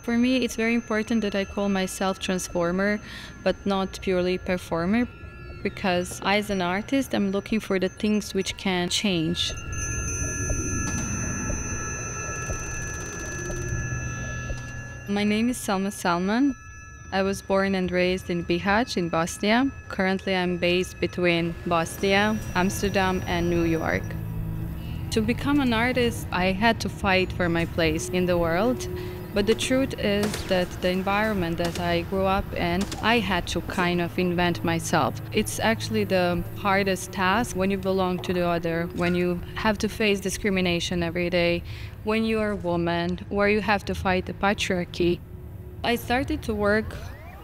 For me, it's very important that I call myself transformer, but not purely performer, because as an artist, I'm looking for the things which can change. My name is Selma Selman. I was born and raised in Bihać in Bosnia. Currently, I'm based between Bosnia, Amsterdam, and New York. To become an artist, I had to fight for my place in the world. But the truth is that the environment that I grew up in, I had to kind of invent myself. It's actually the hardest task when you belong to the other, when you have to face discrimination every day, when you are a woman, where you have to fight the patriarchy. I started to work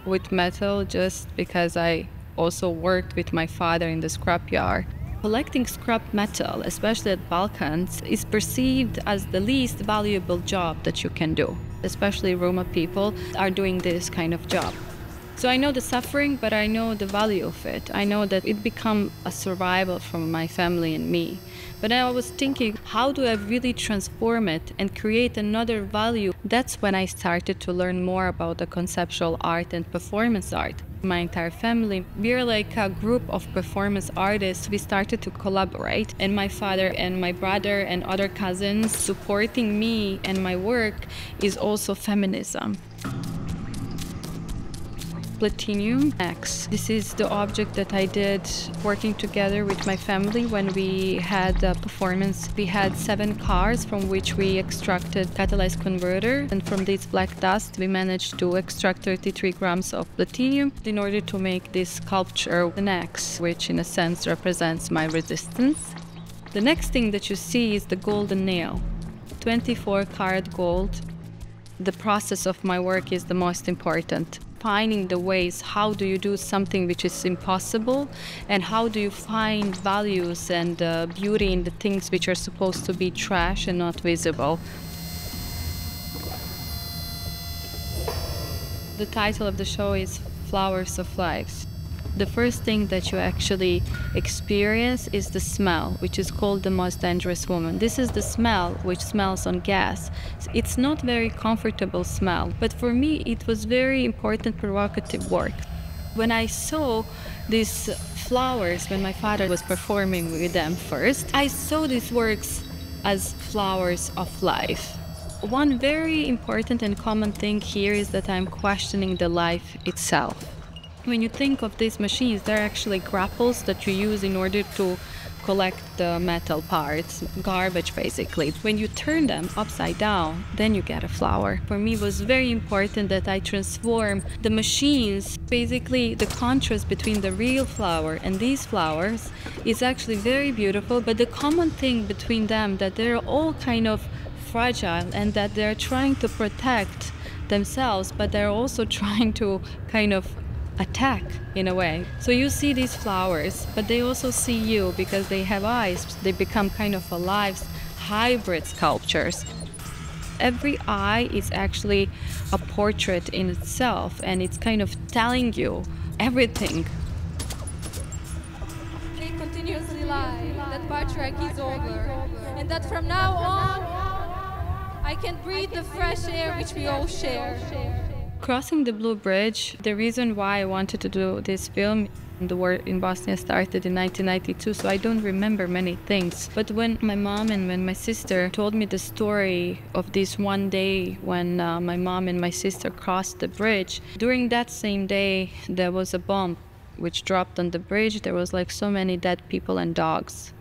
with metal just because I also worked with my father in the scrapyard. Collecting scrap metal, especially at Balkans, is perceived as the least valuable job that you can do. Especially Roma people are doing this kind of job. So I know the suffering, but I know the value of it. I know that it became a survival from my family and me. But I was thinking, how do I really transform it and create another value? That's when I started to learn more about the conceptual art and performance art. My entire family, we're like a group of performance artists. We started to collaborate, and my father and my brother and other cousins supporting me and my work is also feminism. Platinum X. This is the object that I did working together with my family when we had a performance. We had 7 cars from which we extracted catalyzed converter, and from this black dust we managed to extract 33 grams of platinum in order to make this sculpture, an X, which in a sense represents my resistance. The next thing that you see is the golden nail, 24 karat gold. The process of my work is the most important. Finding the ways, how do you do something which is impossible, and how do you find values and beauty in the things which are supposed to be trash and not visible. The title of the show is Flowers of Life. The first thing that you actually experience is the smell, which is called the most dangerous woman. This is the smell which smells on gas. It's not very comfortable smell, but for me it was very important provocative work. When I saw these flowers, when my father was performing with them first, I saw these works as flowers of life. One very important and common thing here is that I'm questioning the life itself. When you think of these machines, they're actually grapples that you use in order to collect the metal parts, garbage basically. When you turn them upside down, then you get a flower. For me, it was very important that I transform the machines. Basically, the contrast between the real flower and these flowers is actually very beautiful, but the common thing between them that they're all kind of fragile and that they're trying to protect themselves, but they're also trying to kind of attack in a way. So you see these flowers, but they also see you because they have eyes. They become kind of alive, hybrid sculptures. Every eye is actually a portrait in itself, and it's kind of telling you everything. They continuously lie that patriarchy is over, and that from now on I can breathe the fresh air which we all share. Crossing the Blue Bridge, the reason why I wanted to do this film, the war in Bosnia started in 1992, so I don't remember many things. But when my mom and when my sister told me the story of this one day when my mom and my sister crossed the bridge, during that same day there was a bomb which dropped on the bridge. There was like so many dead people and dogs.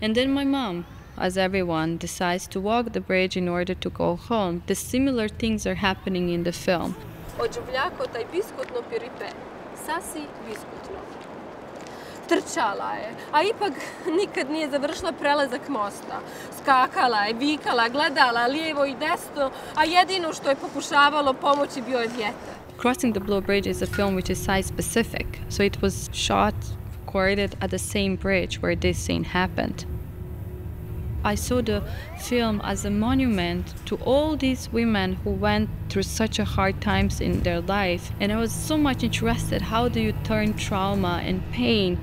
And then my mom, as everyone, decides to walk the bridge in order to go home. The similar things are happening in the film. Trčala je, a ipak nikad nije završila prelazak mosta. Skakala je, vikala, gledala lijevo i desno, a jedino što je pokušavalo pomoći bio je vjetar. Crossing the Blue Bridge is a film which is site-specific, so it was shot, recorded at the same bridge where this scene happened. I saw the film as a monument to all these women who went through such a hard times in their life. And I was so much interested, how do you turn trauma and pain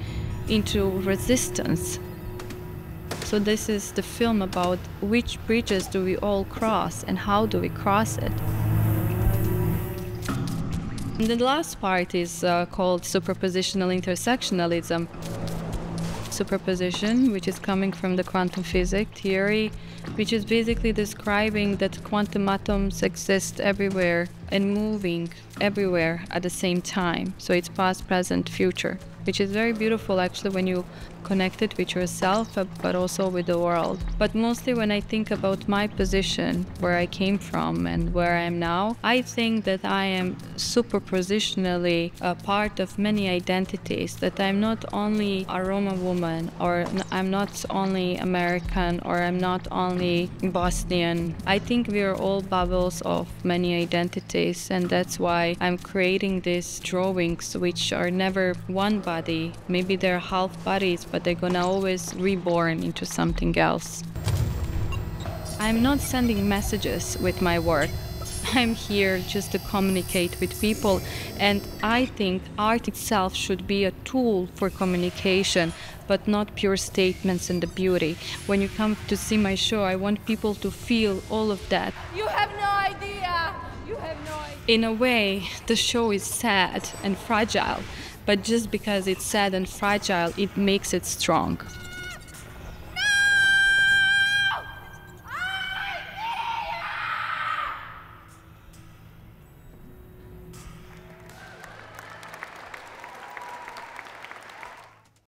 into resistance? So this is the film about which bridges do we all cross and how do we cross it. The last part is called superpositional intersectionalism. Superposition, which is coming from the quantum physics theory, which is basically describing that quantum atoms exist everywhere and moving everywhere at the same time. So it's past, present, future, which is very beautiful actually when you connect it with yourself, but also with the world. But mostly when I think about my position, where I came from and where I am now, I think that I am superpositionally a part of many identities, that I'm not only a Roma woman, or I'm not only American, or I'm not only Bosnian. I think we are all bubbles of many identities, and that's why I'm creating these drawings which are never one body. Maybe they're half bodies, but they're gonna always reborn into something else. I'm not sending messages with my work. I'm here just to communicate with people, and I think art itself should be a tool for communication, but not pure statements and the beauty. When you come to see my show, I want people to feel all of that. You have no idea. You have no idea. In a way, the show is sad and fragile, but just because it's sad and fragile, it makes it strong.